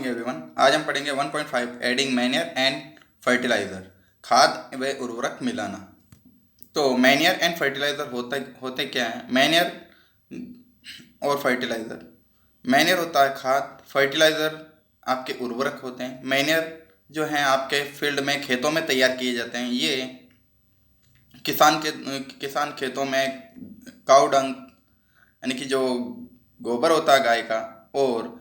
Morning everyone. आज हम पढ़ेंगे 1.5 एडिंग मैन्योर एंड फर्टिलाइज़र, खाद व उर्वरक मिलाना। तो मैन्योर एंड फर्टिलाइज़र होते क्या है? मैन्योर और फर्टिलाइज़र, मैन्योर होता है खाद, फर्टिलाइज़र आपके उर्वरक होते हैं। मैन्योर जो हैं आपके फील्ड में खेतों में तैयार किए जाते हैं। ये किसान खेतों में काऊ डंग यानी कि जो गोबर होता है गाय का, और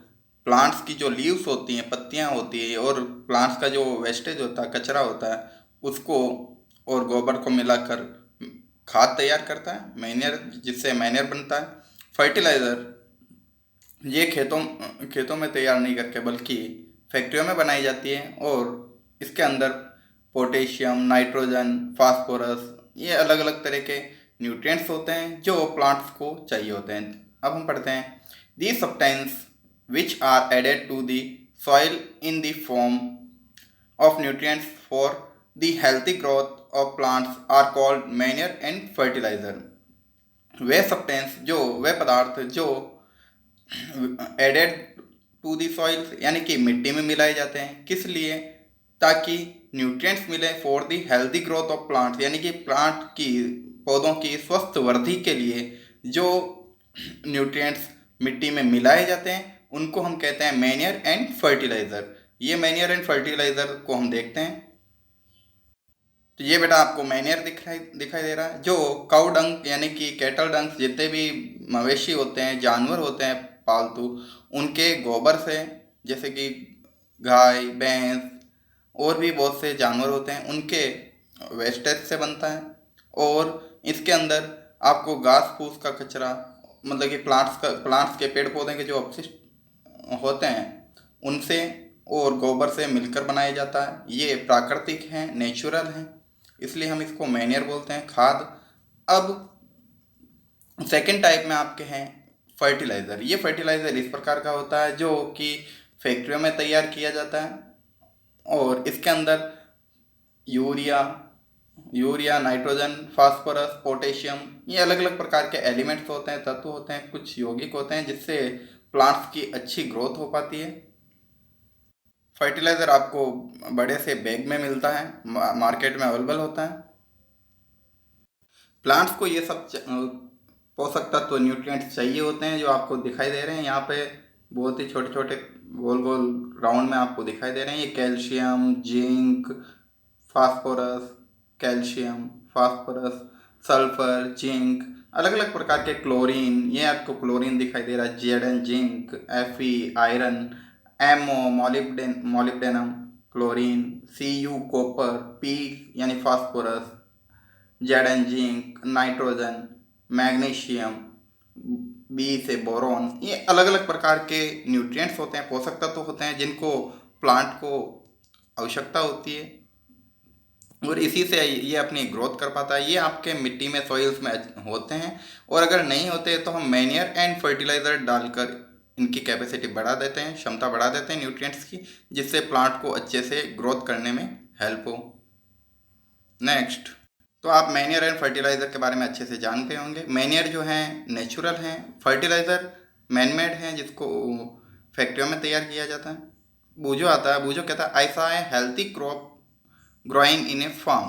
प्लांट्स की जो लीव्स होती हैं, पत्तियां होती है, और प्लांट्स का जो वेस्टेज होता है, कचरा होता है, उसको और गोबर को मिलाकर खाद तैयार करता है मैन्योर, जिससे मैन्योर बनता है। फर्टिलाइज़र ये खेतों में तैयार नहीं करके बल्कि फैक्ट्रियों में बनाई जाती है, और इसके अंदर पोटेशियम, नाइट्रोजन, फास्फोरस, ये अलग अलग तरह के न्यूट्रिएंट्स होते हैं जो प्लांट्स को चाहिए होते हैं। अब हम पढ़ते हैं these substance which are added to the soil in the form of nutrients for the healthy growth of plants are called manure and fertilizer। वे सब्सटेंस वे पदार्थ जो एडेड टू दी सॉइल यानी कि मिट्टी में मिलाए जाते हैं, किस लिए? ताकि न्यूट्रिएंट्स मिले for the healthy growth of plants, यानी कि पौधों की स्वस्थ वृद्धि के लिए जो न्यूट्रिएंट्स मिट्टी में मिलाए जाते हैं उनको हम कहते हैं मैन्योर एंड फर्टिलाइज़र। ये मैन्योर एंड फर्टिलाइज़र को हम देखते हैं। तो ये बेटा आपको मैन्योर दिखाई दे रहा है, जो काऊ डंग यानी कि कैटल डंग, जितने भी मवेशी होते हैं, जानवर होते हैं पालतू, उनके गोबर से, जैसे कि गाय, भैंस और भी बहुत से जानवर होते हैं, उनके वेस्टेज से बनता है। और इसके अंदर आपको घास फूस का कचरा, मतलब कि प्लांट्स के पेड़ पौधे के जो अपशिष्ट होते हैं उनसे और गोबर से मिलकर बनाया जाता है। ये प्राकृतिक हैं, नेचुरल हैं, इसलिए हम इसको मैन्योर बोलते हैं, खाद। अब सेकंड टाइप में आपके हैं फर्टिलाइज़र। ये फर्टिलाइज़र इस प्रकार का होता है जो कि फैक्ट्रियों में तैयार किया जाता है, और इसके अंदर यूरिया, नाइट्रोजन, फास्फोरस, पोटेशियम, ये अलग अलग प्रकार के एलिमेंट्स होते हैं, तत्व होते हैं, कुछ यौगिक होते हैं, जिससे प्लांट्स की अच्छी ग्रोथ हो पाती है। फर्टिलाइज़र आपको बड़े से बैग में मिलता है, मार्केट में अवेलेबल होता है। प्लांट्स को ये सब पोषक तत्व, न्यूट्रिएंट्स चाहिए होते हैं, जो आपको दिखाई दे रहे हैं यहाँ पे, बहुत ही छोटे छोटे गोल गोल राउंड में आपको दिखाई दे रहे हैं। ये calcium, zinc, phosphorus, calcium, phosphorus, sulphur, zinc, अलग अलग प्रकार के क्लोरीन, ये आपको क्लोरीन दिखाई दे रहा है, Z N, zinc, Fe, iron, M O, molybdenum, chlorine, Cu, copper, P यानी phosphorus, Z N, zinc, nitrogen, magnesium, B से बोरॉन, ये अलग अलग प्रकार के न्यूट्रिएंट्स होते हैं, पोषक तत्व होते हैं, जिनको प्लांट को आवश्यकता होती है, और इसी से ये अपनी ग्रोथ कर पाता है। ये आपके मिट्टी में, सॉइल्स में होते हैं, और अगर नहीं होते तो हम मैन्योर एंड फर्टिलाइज़र डालकर इनकी कैपेसिटी बढ़ा देते हैं, क्षमता बढ़ा देते हैं न्यूट्रिएंट्स की, जिससे प्लांट को अच्छे से ग्रोथ करने में हेल्प हो। नेक्स्ट, तो आप मैन्योर एंड फर्टिलाइज़र के बारे में अच्छे से जानते होंगे। मैन्योर जो हैं नेचुरल हैं, फर्टिलाइज़र मैनमेड हैं, जिसको फैक्ट्रियों में तैयार किया जाता है। बूझो आता है, बूझो कहता है ऐसा है healthy crop growing in a farm,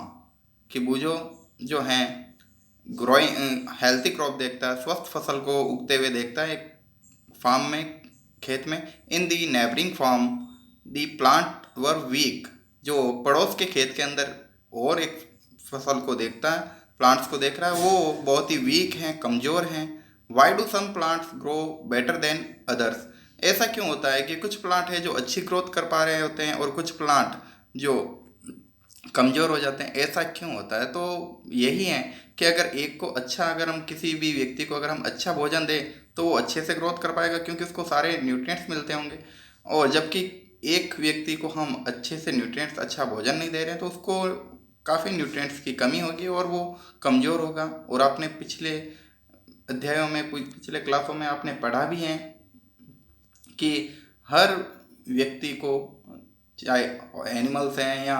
कि बूझो जो हैं ग्रोइंग हेल्थी क्रॉप देखता है, स्वस्थ फसल को उगते हुए देखता है एक फार्म में, खेत में। In the neighbouring farm the plant were weak, जो पड़ोस के खेत के अंदर और एक फसल को देखता है, प्लांट्स को देख रहा है, वो बहुत ही वीक हैं, कमज़ोर हैं। Why do some plants grow better than others? ऐसा क्यों होता है कि कुछ प्लांट है जो अच्छी ग्रोथ कर पा रहे होते हैं और कुछ प्लांट जो कमज़ोर हो जाते हैं? ऐसा क्यों होता है? तो यही है कि अगर हम किसी भी व्यक्ति को अगर हम अच्छा भोजन दें तो वो अच्छे से ग्रोथ कर पाएगा, क्योंकि उसको सारे न्यूट्रिएंट्स मिलते होंगे। और जबकि एक व्यक्ति को हम अच्छे से न्यूट्रिएंट्स, अच्छा भोजन नहीं दे रहे हैं, तो उसको काफ़ी न्यूट्रिएंट्स की कमी होगी और वो कमज़ोर होगा। और आपने पिछले अध्यायों में, पिछले क्लासों में आपने पढ़ा भी है कि हर व्यक्ति को, चाहे एनिमल्स हैं या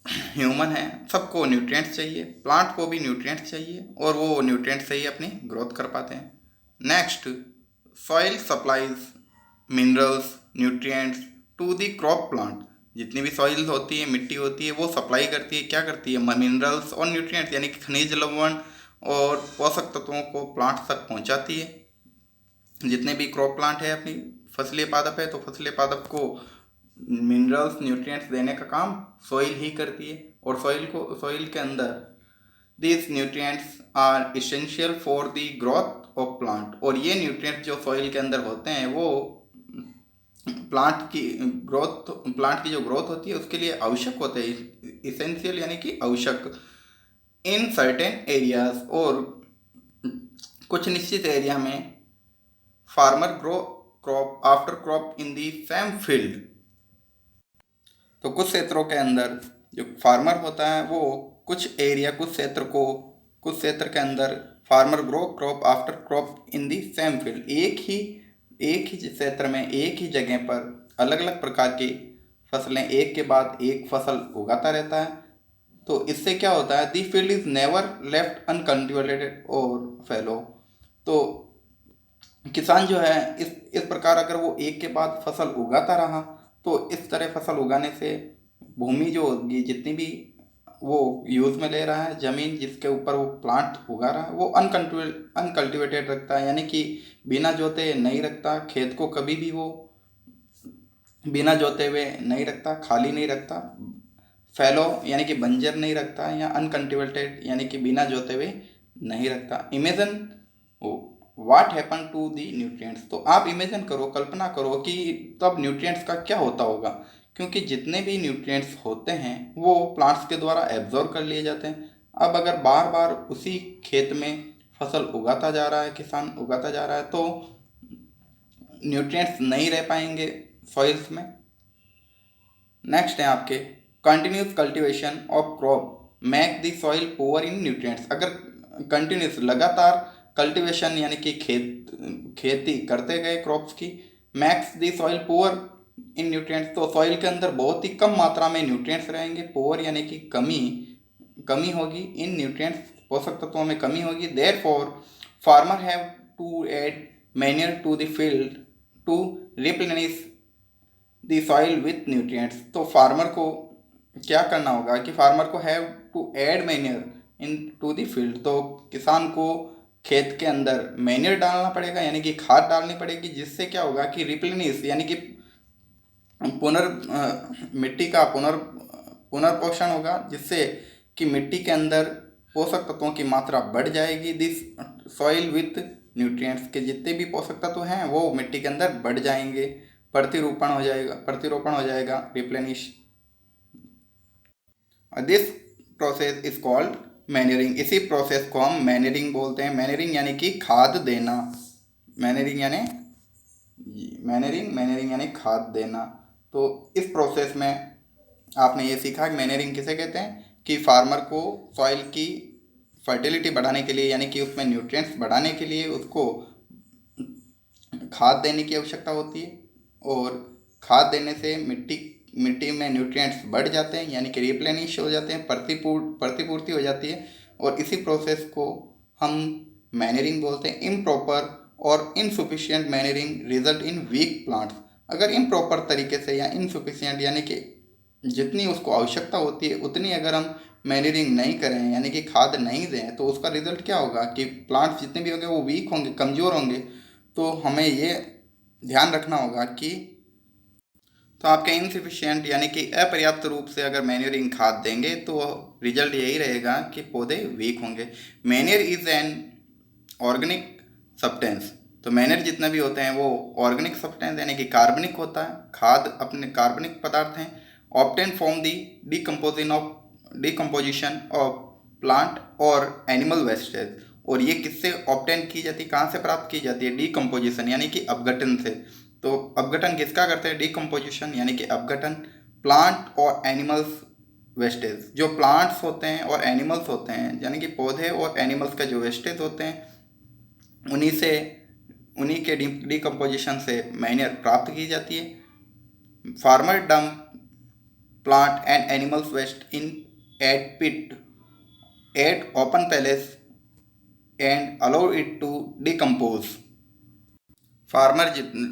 ह्यूमन है, सबको न्यूट्रिएंट्स चाहिए, प्लांट को भी न्यूट्रिएंट्स चाहिए, और वो न्यूट्रिएंट्स से ही अपनी ग्रोथ कर पाते हैं। Next, soil supplies minerals nutrients to the crop plant. जितनी भी सॉइल होती है, मिट्टी होती है, वो सप्लाई करती है, क्या करती है, मिनरल्स और न्यूट्रिएंट्स यानी कि खनिज लवण और पोषक तत्वों को प्लांट तक पहुंचाती है। जितने भी क्रॉप प्लांट है, अपनी फसलीय पादप है, तो फसलीय पादप को मिनरल्स न्यूट्रिएंट्स देने का काम सॉइल ही करती है। और सॉइल के अंदर this nutrients are essential for the growth of plant. और ये न्यूट्रिएंट्स जो सॉइल के अंदर होते हैं वो प्लांट की जो ग्रोथ होती है उसके लिए आवश्यक होते हैं। इसेंशियल यानी कि आवश्यक। इन सर्टेन एरियाज, और कुछ निश्चित एरिया में farmer grow crop after crop in the same field. तो कुछ क्षेत्रों के अंदर जो फार्मर होता है वो कुछ क्षेत्र के अंदर farmer grow crop after crop in the same field. एक ही क्षेत्र में एक ही जगह पर अलग अलग प्रकार की फसलें एक के बाद एक फसल उगाता रहता है। तो इससे क्या होता है, the field is never left uncultivated और फैलो। तो किसान जो है इस प्रकार अगर वो एक के बाद फसल उगाता रहा तो इस तरह फसल उगाने से भूमि जो होगी, जितनी भी वो यूज़ में ले रहा है, ज़मीन जिसके ऊपर वो प्लांट उगा रहा है, वो अनकल्टिवेटेड रखता है, यानी कि बिना जोते नहीं रखता। खेत को कभी भी वो बिना जोते हुए नहीं रखता, खाली नहीं रखता। फैलो यानी कि बंजर नहीं रखता, या अनकल्टिवेटेड यानी कि बिना जोते हुए नहीं रखता। Imagine what happen to the nutrients. तो आप इमेजिन करो, कल्पना करो कि तब न्यूट्रिएंट्स का क्या होता होगा, क्योंकि जितने भी न्यूट्रिएंट्स होते हैं वो प्लांट्स के द्वारा एब्जॉर्ब कर लिए जाते हैं। अब अगर बार बार उसी खेत में फसल उगाता जा रहा है, किसान उगाता जा रहा है, तो न्यूट्रिएंट्स नहीं रह पाएंगे सॉइल्स में। नेक्स्ट है आपके continuous cultivation of crop make the soil poor in nutrients. अगर कंटिन्यूस लगातार कल्टीवेशन यानी कि खेती करते गए क्रॉप्स की, max the soil poor in nutrients, तो सॉइल के अंदर बहुत ही कम मात्रा में न्यूट्रिएंट्स रहेंगे। पुअर यानी कि कमी होगी, इन न्यूट्रिएंट्स पोषक तत्वों में कमी होगी। Therefore farmer have to add manure to the field to replenish the soil with nutrients. तो फार्मर को क्या करना होगा कि फार्मर को have to add manure in to the field. तो किसान को खेत के अंदर मैन्योर डालना पड़ेगा, यानी कि खाद डालनी पड़ेगी, जिससे क्या होगा कि रिप्लेनिश यानी कि मिट्टी का पुनर्पोषण होगा, जिससे कि मिट्टी के अंदर पोषक तत्वों की मात्रा बढ़ जाएगी। दिस सॉइल विथ न्यूट्रिएंट्स के जितने भी पोषक तत्व हैं वो मिट्टी के अंदर बढ़ जाएंगे, प्रतिरोपण हो जाएगा, replenish. This process is called manuring. इसी प्रोसेस को हम मैन्योरिंग बोलते हैं। मैन्योरिंग यानी कि खाद देना। मैन्योरिंग यानी खाद देना। तो इस प्रोसेस में आपने ये सीखा कि मैन्योरिंग किसे कहते हैं, कि फार्मर को सॉइल की फर्टिलिटी बढ़ाने के लिए यानी कि उसमें न्यूट्रिएंट्स बढ़ाने के लिए उसको खाद देने की आवश्यकता होती है, और खाद देने से मिट्टी में न्यूट्रिएंट्स बढ़ जाते हैं, यानी कि रिप्लेनिश हो जाते हैं, प्रतिपूर्ति हो जाती है। और इसी प्रोसेस को हम मैन्योरिंग बोलते हैं। इम्प्रॉपर और insufficient manuring result in weak plants. अगर इम्प्रॉपर तरीके से या इनसफिशिएंट यानी कि जितनी उसको आवश्यकता होती है उतनी अगर हम मैन्योरिंग नहीं करें यानी कि खाद नहीं दें, तो उसका रिजल्ट क्या होगा कि प्लांट्स जितने भी होंगे वो वीक होंगे, कमज़ोर होंगे। तो हमें ये ध्यान रखना होगा कि तो आपके इनसफिशिएंट यानी कि अपर्याप्त रूप से अगर मैन्योरिंग खाद देंगे तो रिजल्ट यही रहेगा कि पौधे वीक होंगे। Manure is an organic substance. तो मैन्योर जितना भी होते हैं वो ऑर्गेनिक सब्सटेंस यानी कि कार्बनिक होता है। खाद अपने कार्बनिक पदार्थ हैं। Obtain from the decomposition of plant और एनिमल वेस्टेज। और ये किससे ऑब्टेन की जाती है, कहाँ से प्राप्त की जाती है, डिकम्पोजिशन यानी कि अपघटन से। तो अपघटन किसका करते हैं, डिकम्पोजिशन यानी कि अपघटन। प्लांट और एनिमल्स वेस्टेज, जो प्लांट्स होते हैं और एनिमल्स होते हैं यानी कि पौधे और एनिमल्स का जो वेस्टेज होते हैं उन्हीं के डिकम्पोजिशन से मैन्योर प्राप्त की जाती है। Farmer dump plant and animals waste in at pit at open place and allow it to decompose. Farmer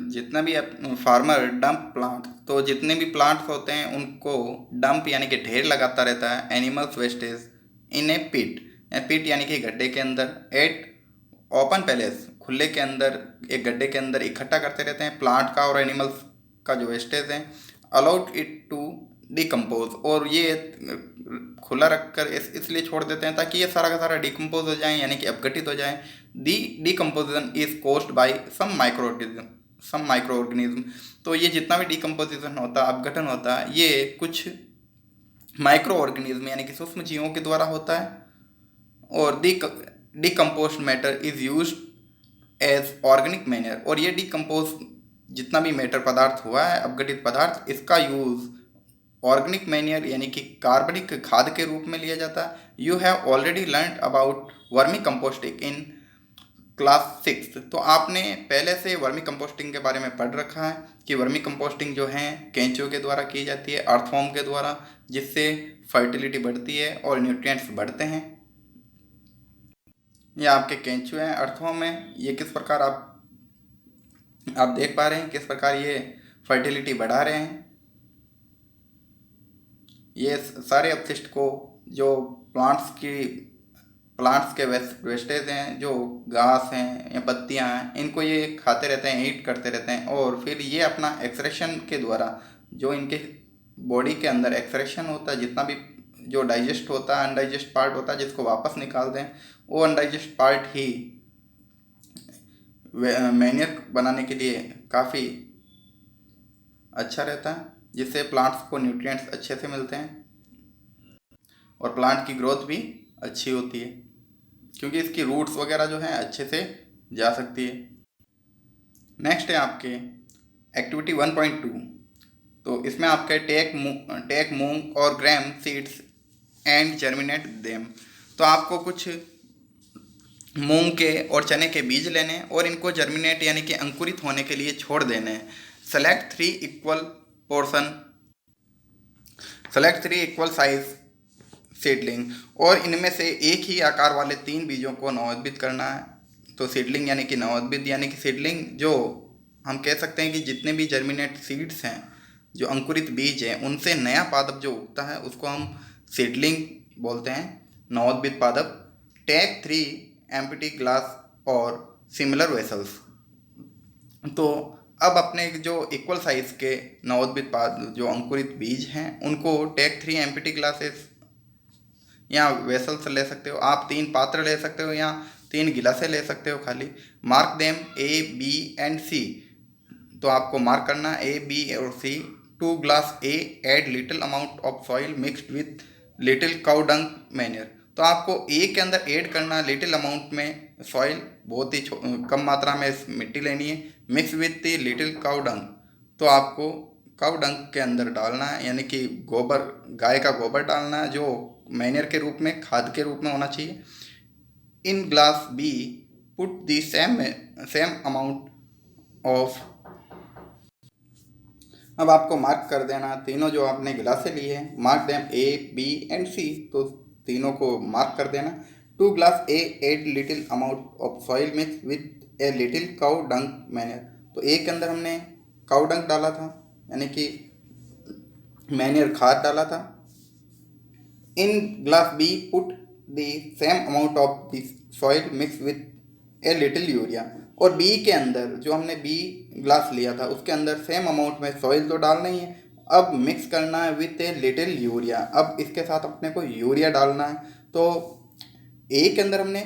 जितना भी फार्मर डंप प्लांट, तो जितने भी प्लांट्स होते हैं उनको डंप यानी कि ढेर लगाता रहता है एनिमल्स वेस्टेज इन ए पिट, पिट यानी कि गड्ढे के अंदर, एट ओपन पैलेस खुले के अंदर, एक गड्ढे के अंदर इकट्ठा करते रहते हैं प्लांट का और एनिमल्स का जो वेस्टेज है, अलाउड इट टू डिकम्पोज, और ये खुला रखकर इसलिए छोड़ देते हैं ताकि ये सारा का सारा डिकम्पोज हो जाए यानी कि अपघटित हो जाए। The decomposition is caused by some micro organism, तो ये जितना भी डिकम्पोजिशन होता है, अपघटन होता है, ये कुछ माइक्रो ऑर्गेनिज्म यानी कि सूक्ष्म जीवों के द्वारा होता है। और decomposed matter is use as organic manure, और ये डिकम्पोज जितना भी मैटर पदार्थ हुआ है, अपघटित पदार्थ, इसका यूज ऑर्गेनिक मैन्योर यानी कि कार्बनिक खाद के रूप में लिया जाता है। You have already learn about vermi composting in class 6, तो आपने पहले से वर्मी कंपोस्टिंग के बारे में पढ़ रखा है कि वर्मी कंपोस्टिंग जो है केंचुओं के द्वारा की जाती है, अर्थवॉर्म के द्वारा, जिससे फर्टिलिटी बढ़ती है और न्यूट्रिएंट्स बढ़ते हैं। ये आपके केंचुए हैं, अर्थवॉर्म है, ये किस प्रकार आप देख पा रहे हैं किस प्रकार ये फर्टिलिटी बढ़ा रहे हैं। ये सारे अपशिष्ट को जो प्लांट्स के वेस्टेज हैं, जो घास हैं या पत्तियां हैं, इनको ये खाते रहते हैं, ईट करते रहते हैं, और फिर ये अपना एक्सक्रेशन के द्वारा, जो इनके बॉडी के अंदर एक्सक्रेशन होता है, जितना भी जो डाइजेस्ट होता है, अनडाइजेस्ट पार्ट होता है, जिसको वापस निकाल दें, वो अनडाइजेस्ट पार्ट ही मैन्योर बनाने के लिए काफ़ी अच्छा रहता है, जिससे प्लांट्स को न्यूट्रिएंट्स अच्छे से मिलते हैं और प्लांट की ग्रोथ भी अच्छी होती है, क्योंकि इसकी रूट्स वगैरह जो हैं अच्छे से जा सकती है। नेक्स्ट है आपके एक्टिविटी 1.2, तो इसमें आपके टेक मूंग और ग्राम सीड्स एंड जर्मिनेट देम, तो आपको कुछ मूंग के और चने के बीज लेने और इनको जर्मिनेट यानी कि अंकुरित होने के लिए छोड़ देने। सेलेक्ट 3 इक्वल साइज सीडलिंग, और इनमें से एक ही आकार वाले 3 बीजों को नवोदित करना है। तो सीडलिंग यानी कि नवोदित यानी कि सीडलिंग, जो हम कह सकते हैं कि जितने भी जर्मिनेट सीड्स हैं, जो अंकुरित बीज हैं, उनसे नया पादप जो उगता है उसको हम सीडलिंग बोलते हैं, नवोदित पादप। टेक 3 एम्प्टी ग्लास और सिमिलर वेसल्स, तो अब अपने जो इक्वल साइज के नवोदित जो अंकुरित बीज हैं उनको टेक 3 एम्प्टी ग्लासेस या वेसल्स ले सकते हो आप, 3 पात्र ले सकते हो या 3 गिलासें ले सकते हो खाली। Mark them A, B and C, तो आपको मार्क करना A, B और C। 2 glass A add little amount of soil mixed with little cow dung manure, तो आपको A के अंदर ऐड करना लिटिल अमाउंट में सॉइल, बहुत ही कम मात्रा में मिट्टी लेनी है, मिक्स विथ लिटिल काउ डंग, तो आपको काउ डंग के अंदर डालना है यानी कि गोबर, गाय का गोबर डालना है, जो मैन्योर के रूप में, खाद के रूप में होना चाहिए। In glass B put the same amount of, अब आपको मार्क कर देना तीनों जो आपने गिलासें ली है, mark them A, B and C, तो तीनों को मार्क कर देना। 2 glass A add little amount of soil mix with a little cow dung manure, तो A के अंदर हमने काउ डंग डाला था यानी कि मैन्योर खाद डाला था। In glass B put the same amount of the soil mix with a little urea, और B के अंदर जो हमने B ग्लास लिया था उसके अंदर सेम अमाउंट में सॉइल तो डालना ही है, अब मिक्स करना है विथ ए लिटिल यूरिया, अब इसके साथ अपने को यूरिया डालना है। तो A के अंदर हमने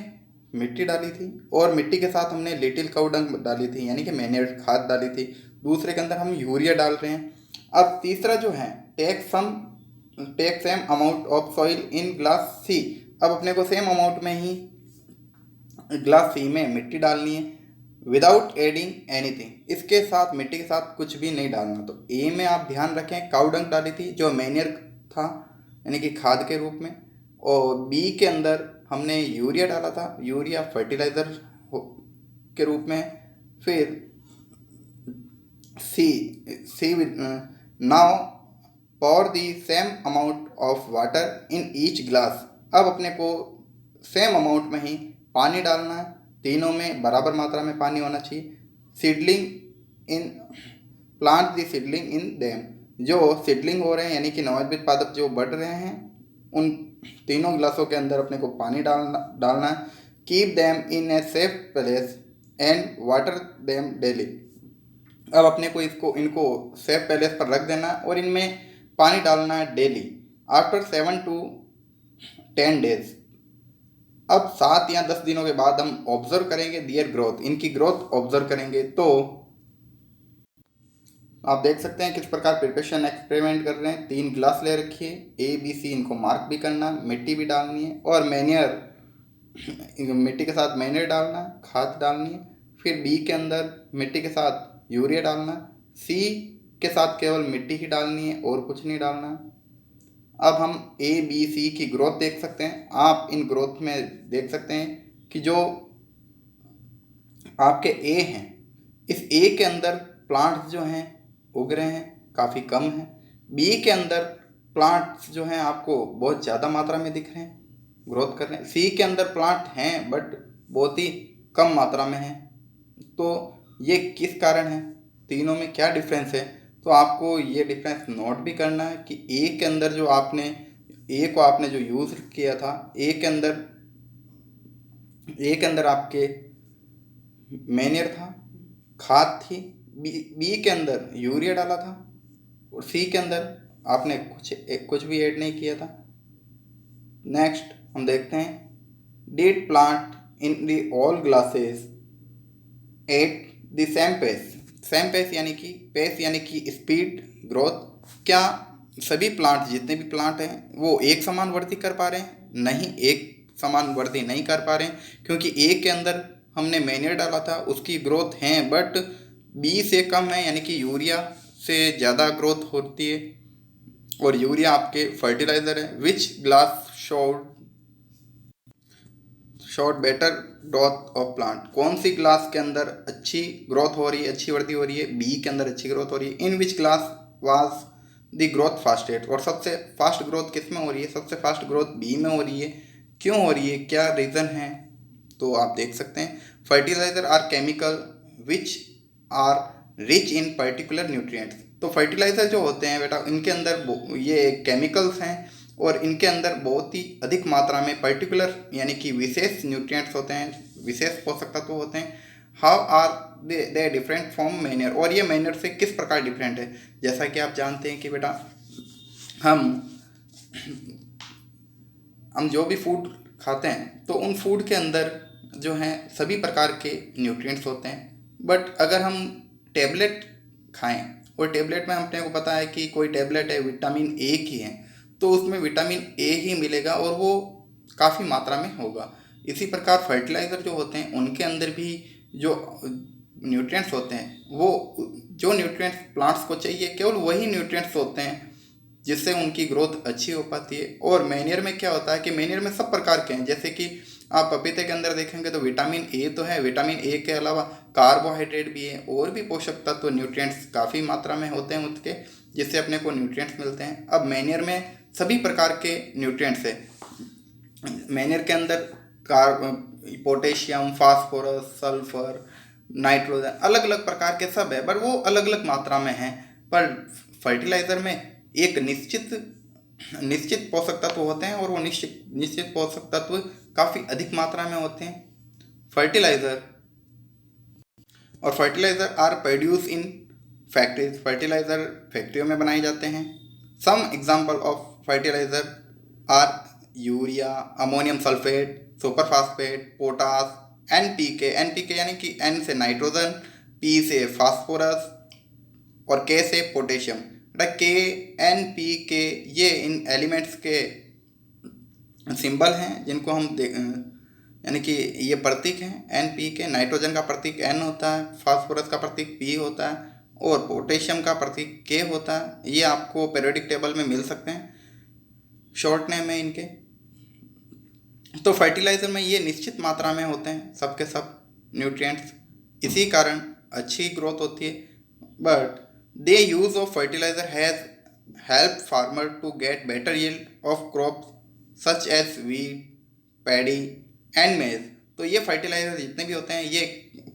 मिट्टी डाली थी और मिट्टी के साथ हमने लिटिल काउ डंग डाली थी यानी कि मैन्योर खाद डाली थी, दूसरे के अंदर हम यूरिया डाल रहे हैं। अब तीसरा जो है take same amount of soil in glass C, अब अपने को सेम अमाउंट में ही ग्लास C में मिट्टी डालनी है विदाउट एडिंग एनीथिंग, इसके साथ मिट्टी के साथ कुछ भी नहीं डालना। तो A में आप ध्यान रखें काउ डंग डाली थी जो मैन्योर था यानी कि खाद के रूप में, और B के अंदर हमने यूरिया डाला था, यूरिया फर्टिलाइज़र के रूप में। फिर C now pour the same amount of water in each glass, अब अपने को सेम अमाउंट में ही पानी डालना है, तीनों में बराबर मात्रा में पानी होना चाहिए। Seedling in plant the seedling in them. जो सीडलिंग हो रहे हैं यानी कि नवोन्मेष पादप जो बढ़ रहे हैं, उन तीनों गिलासों के अंदर अपने को पानी डालना है। Keep them in a safe place and water them daily. अब अपने को इनको सेफ प्लेस पर रख देना और इनमें पानी डालना है डेली आफ्टर 7 to 10 days। अब 7 या 10 दिनों के बाद हम ऑब्जर्व करेंगे दियर ग्रोथ, इनकी ग्रोथ ऑब्जर्व करेंगे। तो आप देख सकते हैं किस प्रकार प्रिपरेशन एक्सपेरिमेंट कर रहे हैं। 3 गिलास ले रखिए, ABC इनको मार्क भी करना, मिट्टी भी डालनी है और मैन्योर, मिट्टी के साथ मैन्योर डालना, खाद डालनी है। फिर B के अंदर मिट्टी के साथ यूरिया डालना, C के साथ केवल मिट्टी ही डालनी है और कुछ नहीं डालना। अब हम ABC की ग्रोथ देख सकते हैं। आप इन ग्रोथ में देख सकते हैं कि जो आपके A हैं, इस A के अंदर प्लांट्स जो हैं उग रहे हैं, काफ़ी कम हैं। B के अंदर प्लांट्स जो हैं आपको बहुत ज़्यादा मात्रा में दिख रहे हैं, ग्रोथ कर रहे हैं। C के अंदर प्लांट हैं बट बहुत ही कम मात्रा में हैं। तो ये किस कारण है, तीनों में क्या डिफरेंस है? तो आपको ये डिफरेंस नोट भी करना है कि A के अंदर जो आपने A को आपने जो यूज़ किया था, A के अंदर आपके मैन्योर था, खाद थी। बी के अंदर यूरिया डाला था और C के अंदर आपने कुछ भी ऐड नहीं किया था। नेक्स्ट हम देखते हैं, did plant in the all glasses at the same pace. Same pace यानी कि पेस यानी कि स्पीड ग्रोथ। क्या सभी प्लांट, जितने भी प्लांट हैं वो एक समान वृद्धि कर पा रहे हैं? नहीं, एक समान वृद्धि नहीं कर पा रहे हैं, क्योंकि A के अंदर हमने मैन्योर डाला था, उसकी ग्रोथ है बट B से कम है, यानी कि यूरिया से ज़्यादा ग्रोथ होती है और यूरिया आपके फर्टिलाइज़र है। Which glass shot better growth of plant. कौन सी ग्लास के अंदर अच्छी ग्रोथ हो रही है, अच्छी वृद्धि हो रही है? B के अंदर अच्छी ग्रोथ हो रही है। In which glass was the growth fastest. और सबसे फास्ट ग्रोथ किस में हो रही है? सबसे फास्ट ग्रोथ B में हो रही है। क्यों हो रही है, क्या रीज़न है? तो आप देख सकते हैं, fertiliser are chemical which are rich in particular nutrients. तो फर्टिलाइज़र जो होते हैं बेटा, इनके अंदर ये केमिकल्स हैं और इनके अंदर बहुत ही अधिक मात्रा में पर्टिकुलर यानी कि विशेष न्यूट्रिएंट्स होते हैं, विशेष पोषक तत्व होते हैं। How are they different from manure. और ये मैन्योर से किस प्रकार डिफरेंट है? जैसा कि आप जानते हैं कि बेटा हम जो भी फूड खाते हैं तो उन फूड के अंदर जो हैं सभी प्रकार के न्यूट्रिएंट्स होते हैं। बट अगर हम टेबलेट खाएं और टेबलेट में अपने को पता है कि कोई टेबलेट है विटामिन A की है, तो उसमें विटामिन A ही मिलेगा और वो काफ़ी मात्रा में होगा। इसी प्रकार फर्टिलाइज़र जो होते हैं उनके अंदर भी जो न्यूट्रिएंट्स होते हैं, वो जो न्यूट्रिएंट्स प्लांट्स को चाहिए केवल वही न्यूट्रिएंट्स होते हैं जिससे उनकी ग्रोथ अच्छी हो पाती है। और मैन्योर में क्या होता है कि मैन्योर में सब प्रकार के हैं, जैसे कि आप पपीते के अंदर देखेंगे तो विटामिन A तो है, विटामिन A के अलावा कार्बोहाइड्रेट भी है और भी पोषक तत्व न्यूट्रिएंट्स काफ़ी मात्रा में होते हैं उसके, जिससे अपने को न्यूट्रिएंट्स मिलते हैं। अब मैन्योर में सभी प्रकार के न्यूट्रिएंट्स है। मैन्योर के अंदर पोटेशियम, फास्फोरस, सल्फर, नाइट्रोजन, अलग अलग प्रकार के सब है, पर वो अलग अलग मात्रा में हैं। पर फर्टिलाइज़र में एक निश्चित पोषक तत्व होते हैं और वो निश्चित पोषक तत्व काफ़ी अधिक मात्रा में होते हैं। Fertiliser are produce in factories. Fertiliser फैक्ट्रियों में बनाए जाते हैं। Some example of fertiliser are urea, ammonium sulphate, superphosphate, potash, NPK यानी कि N से नाइट्रोजन, P से फास्फोरस और K से पोटेशियम। KNPK ये इन एलिमेंट्स के सिंबल हैं जिनको हम यानी कि ये प्रतीक हैं। NPK, नाइट्रोजन का प्रतीक N होता है, फास्फोरस का प्रतीक P होता है और पोटेशियम का प्रतीक K होता है। ये आपको पीरियोडिक टेबल में मिल सकते हैं, शॉर्ट नेम है इनके। तो फर्टिलाइज़र में ये निश्चित मात्रा में होते हैं सबके सब न्यूट्रिएंट्स, इसी कारण अच्छी ग्रोथ होती है। But the use of fertilizer has helped farmer to get better yield of crops such as wheat, paddy and maize। तो ये फर्टिलाइज़र जितने भी होते हैं ये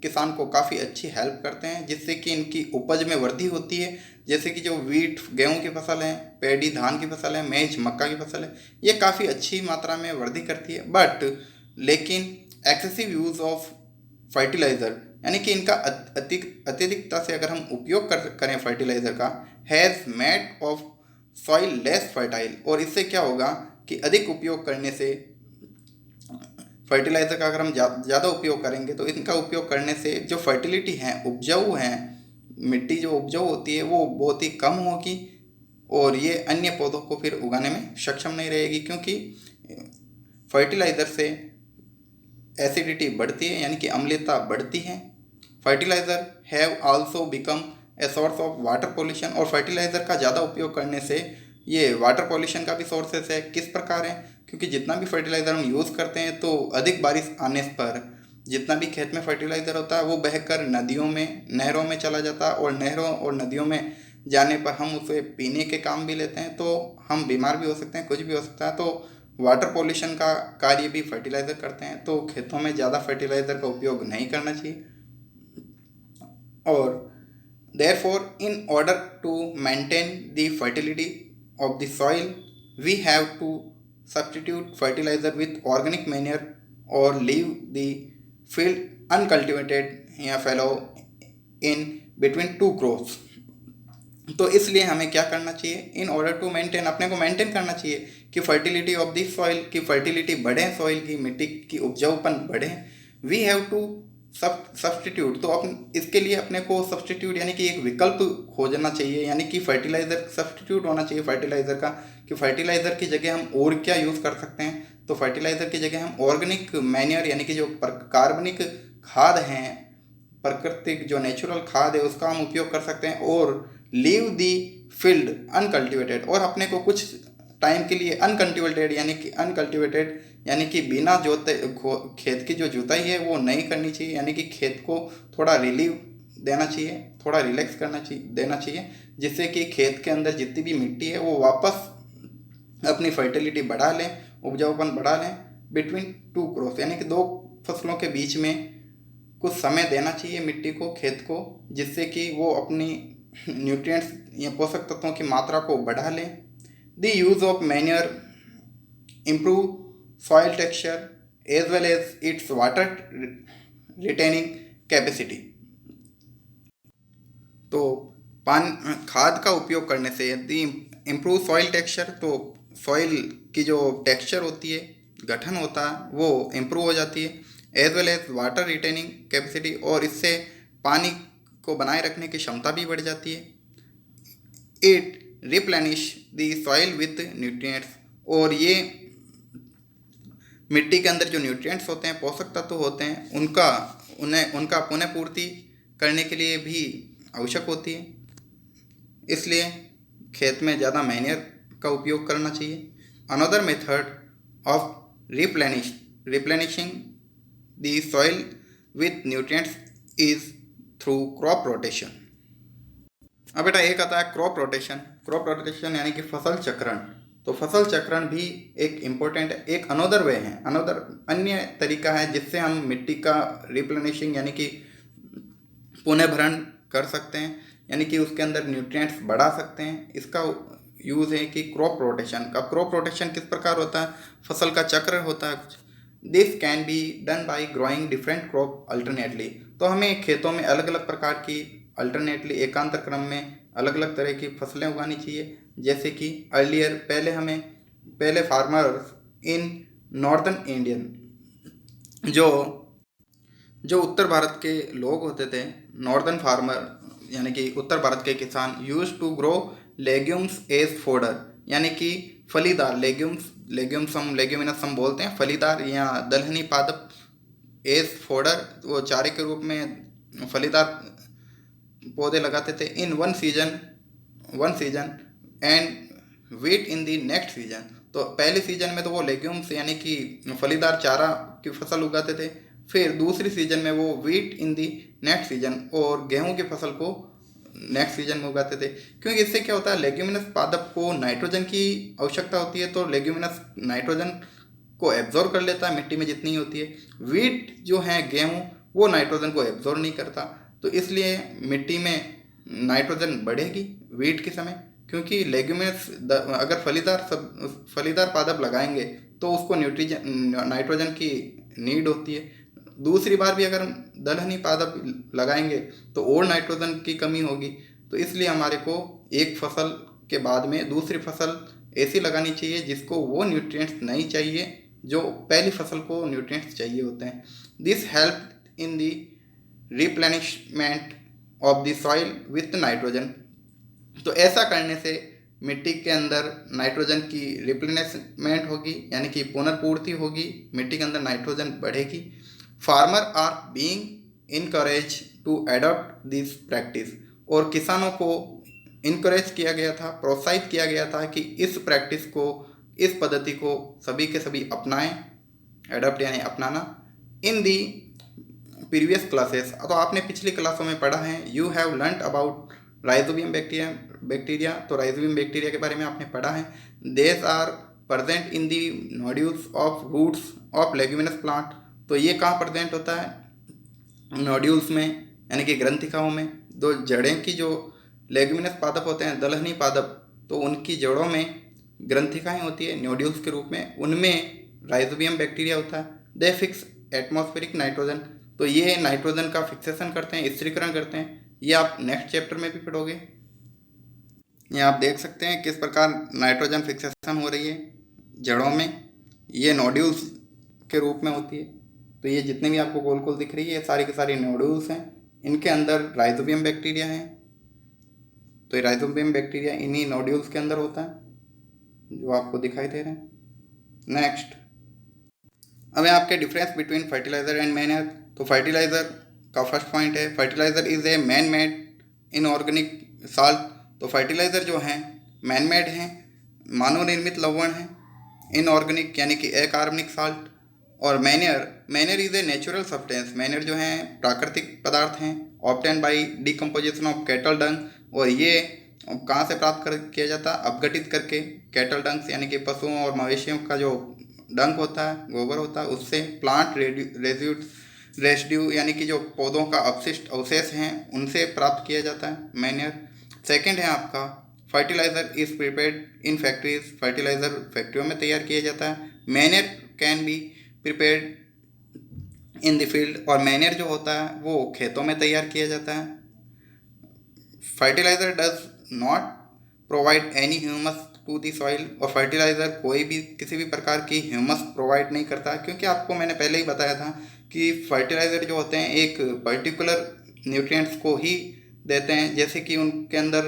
किसान को काफ़ी अच्छी हेल्प करते हैं, जिससे कि इनकी उपज में वृद्धि होती है। जैसे कि जो वीट गेहूं की फसल है, पैडी धान की फसल है, मेज मक्का की फसल है, ये काफ़ी अच्छी मात्रा में वृद्धि करती है। बट लेकिन एक्सेसिव यूज़ ऑफ फर्टिलाइज़र यानी कि इनका अत्यधिकता से अगर हम उपयोग करें फर्टिलाइज़र का, has made of soil less fertile, और इससे क्या होगा कि अधिक उपयोग करने से फर्टिलाइज़र का अगर हम ज़्यादा उपयोग करेंगे तो इनका उपयोग करने से जो फर्टिलिटी है, उपजाऊ है, मिट्टी जो उपजाऊ होती है वो बहुत ही कम होगी, और ये अन्य पौधों को फिर उगाने में सक्षम नहीं रहेगी, क्योंकि फर्टिलाइज़र से एसिडिटी बढ़ती है यानी कि अम्लता बढ़ती है। Fertiliser have also become a source of water pollution, और फर्टिलाइज़र का ज़्यादा उपयोग करने से ये वाटर पोल्यूशन का भी सोर्सेस है। किस प्रकार है? क्योंकि जितना भी फर्टिलाइज़र हम यूज़ करते हैं तो अधिक बारिश आने पर जितना भी खेत में फर्टिलाइज़र होता है वो बहकर नदियों में, नहरों में चला जाता है, और नहरों और नदियों में जाने पर हम उसे पीने के काम भी लेते हैं, तो हम बीमार भी हो सकते हैं, कुछ भी हो सकता है। तो वाटर पोल्यूशन का कार्य भी फर्टिलाइज़र करते हैं। तो खेतों में ज़्यादा फर्टिलाइज़र का उपयोग नहीं करना चाहिए। और therefore in order to maintain the fertility of the soil we have to substitute fertilizer with organic manure or leave the field uncultivated या fallow in between two crops। तो इसलिए हमें क्या करना चाहिए? इन ऑर्डर टू मेंटेन, अपने को maintain करना चाहिए कि फर्टिलिटी ऑफ द सॉइल की फर्टिलिटी बढ़े, सॉइल की, मिट्टी की उपजाऊपन बढ़े। वी हैव टू सब्सटीट्यूट, तो इसके लिए अपने को सब्सटीट्यूट यानी कि एक विकल्प खोजना चाहिए, यानी कि फर्टिलाइज़र सब्सटीट्यूट होना चाहिए फर्टिलाइज़र का, कि फर्टिलाइज़र की जगह हम और क्या यूज़ कर सकते हैं। तो फर्टिलाइज़र की जगह हम ऑर्गेनिक मैन्योर यानी कि जो कार्बनिक खाद हैं, प्राकृतिक जो नेचुरल खाद है उसका हम उपयोग कर सकते हैं। और लीव दी फील्ड अनकल्टिवेटेड, और अपने को कुछ टाइम के लिए अनकल्टिवेटेड यानी कि बिना जोते खेत की जो जुताई है वो नहीं करनी चाहिए, यानी कि खेत को थोड़ा रिलीव देना चाहिए, थोड़ा रिलैक्स देना चाहिए, जिससे कि खेत के अंदर जितनी भी मिट्टी है वो वापस अपनी फर्टिलिटी बढ़ा लें, उपजाऊपन बढ़ा लें। बिटवीन टू क्रॉप्स यानी कि दो फसलों के बीच में कुछ समय देना चाहिए मिट्टी को, खेत को, जिससे कि वो अपनी न्यूट्रिएंट्स या पोषक तत्वों की मात्रा को बढ़ा लें। The use of manure improve soil texture as well as its water retaining capacity. तो खाद का उपयोग करने से यदि इम्प्रूव सॉइल टेक्सचर, तो सॉइल की जो टेक्सचर होती है, गठन होता है, वो इम्प्रूव हो जाती है। As well as water retaining capacity, और इससे पानी को बनाए रखने की क्षमता भी बढ़ जाती है। It replenish the soil with nutrients, और ये मिट्टी के अंदर जो न्यूट्रिएंट्स होते हैं, पोषक तत्व होते हैं, उनका पुनः पूर्ति करने के लिए भी आवश्यक होती है। इसलिए खेत में ज़्यादा मैन्योर का उपयोग करना चाहिए। Another method of replenishing the soil with nutrients is through crop rotation. अब बेटा एक आता है क्रॉप रोटेशन यानी कि फसल चक्रण। तो फसल चक्रण भी एक इम्पोर्टेंट, एक अनदर वे है, अन्य तरीका है जिससे हम मिट्टी का रिप्लेनिशिंग यानी कि पुनः भरण कर सकते हैं, यानी कि उसके अंदर न्यूट्रिएंट्स बढ़ा सकते हैं। इसका यूज़ है कि क्रॉप रोटेशन का। क्रॉप रोटेशन किस प्रकार होता है? फसल का चक्र होता है कुछ। This can be done by growing different crop alternately. तो हमें खेतों में अलग अलग प्रकार की अल्टरनेटली, एकांतर क्रम में अलग अलग तरह की फसलें उगानी चाहिए। जैसे कि अर्लियर पहले फार्मर्स इन नॉर्दर्न इंडियन, जो उत्तर भारत के लोग होते थे, नॉर्दर्न फार्मर यानी कि उत्तर भारत के किसान, use to grow legumes as fodder, यानी कि फलीदार लेग्यूम्स हम लेग्यूमिनस हम बोलते हैं, फलीदार या दलहनी पादप एज फोडर, वो चारे के रूप में फलीदार पौधे लगाते थे। In one season and wheat in the next season. तो पहले सीजन में तो वो लेग्यूम्स यानी कि फलीदार चारा की फसल उगाते थे, फिर दूसरी सीजन में वो वीट इन दी नेक्स्ट सीजन, और गेहूं की फसल को नेक्स्ट सीजन में उगाते थे। क्योंकि इससे क्या होता है, लेग्यूमिनस पादप को नाइट्रोजन की आवश्यकता होती है, तो लेग्यूमिनस नाइट्रोजन को एब्जॉर्ब कर लेता है मिट्टी में जितनी होती है। वीट जो है गेहूं, वो नाइट्रोजन को एब्जॉर्ब नहीं करता। तो इसलिए मिट्टी में नाइट्रोजन बढ़ेगी वीट के समय, क्योंकि लेग्यूमिनस अगर फलीदार पादप लगाएंगे तो उसको नाइट्रोजन की नीड होती है। दूसरी बार भी अगर दलहनी पादप लगाएंगे तो और नाइट्रोजन की कमी होगी। तो इसलिए हमारे को एक फसल के बाद में दूसरी फसल ऐसी लगानी चाहिए जिसको वो न्यूट्रिएंट्स नहीं चाहिए जो पहली फसल को न्यूट्रिएंट्स चाहिए होते हैं। This help in the replenishment of the soil with nitrogen. तो ऐसा करने से मिट्टी के अंदर नाइट्रोजन की रिप्लेनिशमेंट होगी, यानी कि पुनर्पूर्ति होगी, मिट्टी के अंदर नाइट्रोजन बढ़ेगी। Farmer are being encourage to adopt this practice, और किसानों को इनकरेज किया गया था, प्रोत्साहित किया गया था कि इस प्रैक्टिस को, इस पद्धति को सभी के सभी अपनाएं। अडॉप्ट यानी अपनाना। इन दी प्रीवियस क्लासेस, तो आपने पिछली क्लासों में पढ़ा है, you have learned about rhizobium bacteria. तो राइजोबियम बैक्टीरिया के बारे में आपने पढ़ा है। These are present in the nodules of roots of leguminous plant. तो ये कहाँ प्रेजेंट होता है? नोड्यूल्स में, यानी कि ग्रंथिकाओं में। दो जड़ें की जो लेग्यूमिनस पादप होते हैं, दलहनी पादप, तो उनकी जड़ों में ग्रंथिकाएं होती है नोड्यूल्स के रूप में, उनमें राइजोबियम बैक्टीरिया होता है। दे फिक्स एटमॉस्फेरिक नाइट्रोजन। तो ये नाइट्रोजन का फिक्सेशन करते हैं, स्थिरीकरण करते हैं। ये आप नेक्स्ट चैप्टर में भी पढ़ोगे। ये आप देख सकते हैं किस प्रकार नाइट्रोजन फिक्सेशन हो रही है जड़ों में। ये नोड्यूल्स के रूप में होती है। तो ये जितने भी आपको गोल गोल दिख रही है, ये सारी की सारी नोड्यूल्स हैं। इनके अंदर राइजोबियम बैक्टीरिया है। तो ये राइजोबियम बैक्टीरिया इन्हीं नोड्यूल्स के अंदर होता है जो आपको दिखाई दे रहे हैं। नेक्स्ट, अब आपके difference between fertiliser and manure. तो फर्टिलाइजर का फर्स्ट पॉइंट है, fertiliser is a man made inorganic salt. तो फर्टिलाइजर जो हैं मैन मेड हैं, मानव निर्मित लवण हैं। इनऑर्गेनिक यानी कि अकार्बनिक साल्ट। और manure is a natural substance. Manure जो हैं प्राकृतिक पदार्थ हैं, obtain by decomposition of cattle डंग। और ये कहाँ से प्राप्त किया जाता है? अपघटित करके कैटल डंग, यानी कि पशुओं और मवेशियों का जो डंक होता है, गोबर होता है, उससे। प्लांट रेसिड्यू यानी कि जो पौधों का अपशिष्ट अवशेष हैं उनसे प्राप्त किया जाता है मैन्योर। सेकंड है आपका fertiliser is prepared in factories. Fertiliser फैक्ट्रियों में तैयार किया जाता है। Manure can be prepared in the field. और मैन्योर जो होता है वो खेतों में तैयार किया जाता है। Fertiliser does not provide any humus to the soil. और फर्टिलाइज़र कोई भी किसी भी प्रकार की ह्यूमस प्रोवाइड नहीं करता, क्योंकि आपको मैंने पहले ही बताया था कि फर्टिलाइज़र जो होते हैं एक पर्टिकुलर न्यूट्रिएंट्स को ही देते हैं। जैसे कि उनके अंदर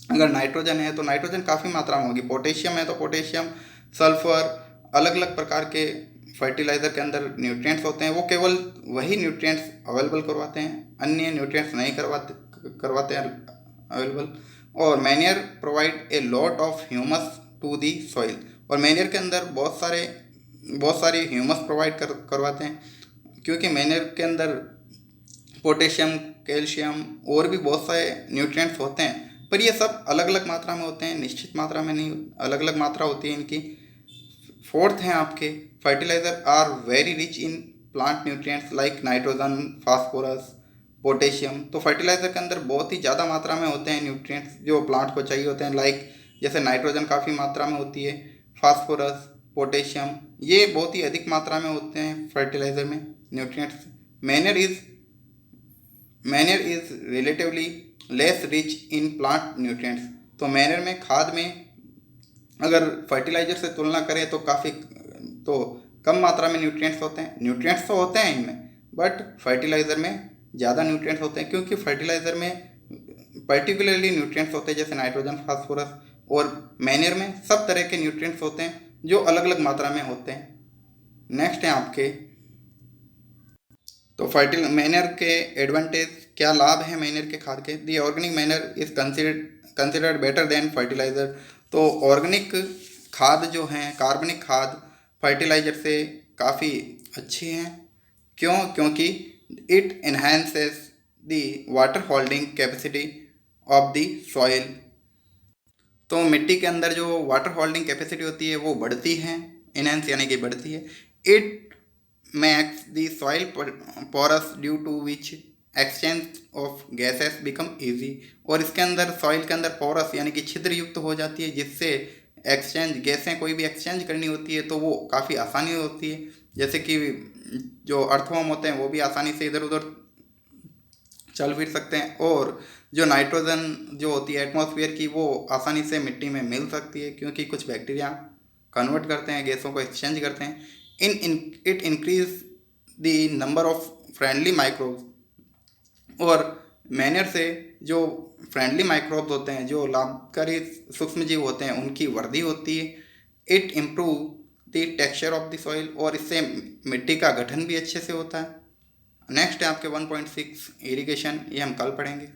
अगर नाइट्रोजन है तो नाइट्रोजन काफ़ी मात्रा में होगी, पोटेशियम है तो पोटेशियम, सल्फर, अलग अलग प्रकार के फर्टिलाइज़र के अंदर न्यूट्रिएंट्स होते हैं। वो केवल वही न्यूट्रिएंट्स अवेलेबल करवाते हैं, अन्य न्यूट्रिएंट्स नहीं करवाते हैं अवेलेबल। और manure provide a lot of humus to the soil. और मैन्योर के अंदर बहुत सारी ह्यूमस प्रोवाइड करवाते हैं, क्योंकि मैन्योर के अंदर पोटेशियम, कैल्शियम और भी बहुत सारे न्यूट्रिएंट्स होते हैं, पर ये सब अलग अलग मात्रा में होते हैं, निश्चित मात्रा में नहीं, अलग अलग मात्रा होती है इनकी। फोर्थ हैं आपके fertiliser are very rich in plant nutrients like nitrogen, phosphorus, potassium. तो फर्टिलाइज़र के अंदर बहुत ही ज़्यादा मात्रा में होते हैं न्यूट्रिएंट्स जो प्लांट को चाहिए होते हैं, लाइक जैसे नाइट्रोजन काफ़ी मात्रा में होती है, फास्फोरस, पोटेशियम, ये बहुत ही अधिक मात्रा में होते हैं फर्टिलाइज़र में nutrients. Manure is relatively less rich in plant nutrients. तो मैन्योर में, खाद में अगर फर्टिलाइज़र से तुलना करें तो काफ़ी कम मात्रा में न्यूट्रिएंट्स होते हैं। न्यूट्रिएंट्स तो होते हैं इनमें, बट फर्टिलाइज़र में ज़्यादा न्यूट्रिएंट्स होते हैं, क्योंकि फर्टिलाइज़र में पर्टिकुलरली न्यूट्रिएंट्स होते हैं जैसे नाइट्रोजन, फास्फोरस। और मैन्योर में सब तरह के न्यूट्रिएंट्स होते हैं जो अलग अलग मात्रा में होते हैं। नेक्स्ट है आपके, तो मैन्योर के एडवांटेज, क्या लाभ है मैन्योर के खाद के? The organic manure is considered better than fertiliser. तो ऑर्गेनिक खाद जो हैं, कार्बनिक खाद फर्टिलाइज़र से काफ़ी अच्छी हैं। क्यों? क्योंकि it enhances the water holding capacity of the soil. तो मिट्टी के अंदर जो वाटर होल्डिंग कैपेसिटी होती है वो बढ़ती है, एनहांस यानी कि बढ़ती है। It makes the soil porous due to which exchange of gases become easy। और इसके अंदर सॉइल के अंदर पोरस यानी कि छिद्र युक्त हो जाती है, जिससे एक्सचेंज गैसें कोई भी एक्सचेंज करनी होती है तो वो काफ़ी आसानी होती है। जैसे कि जो अर्थवर्म होते हैं वो भी आसानी से इधर उधर चल फिर सकते हैं, और जो नाइट्रोजन जो होती है एटमॉस्फेयर की वो आसानी से मिट्टी में मिल सकती है, क्योंकि कुछ बैक्टीरिया कन्वर्ट करते हैं, गैसों को एक्सचेंज करते हैं। It increase the number of friendly microbes. और मैनर से जो फ्रेंडली माइक्रोब्स होते हैं, जो लाभकारी सूक्ष्म जीव होते हैं, उनकी वृद्धि होती है। It improve the texture of the soil, और इससे मिट्टी का गठन भी अच्छे से होता है। नेक्स्ट है आपके 1.6 इरिगेशन, ये हम कल पढ़ेंगे।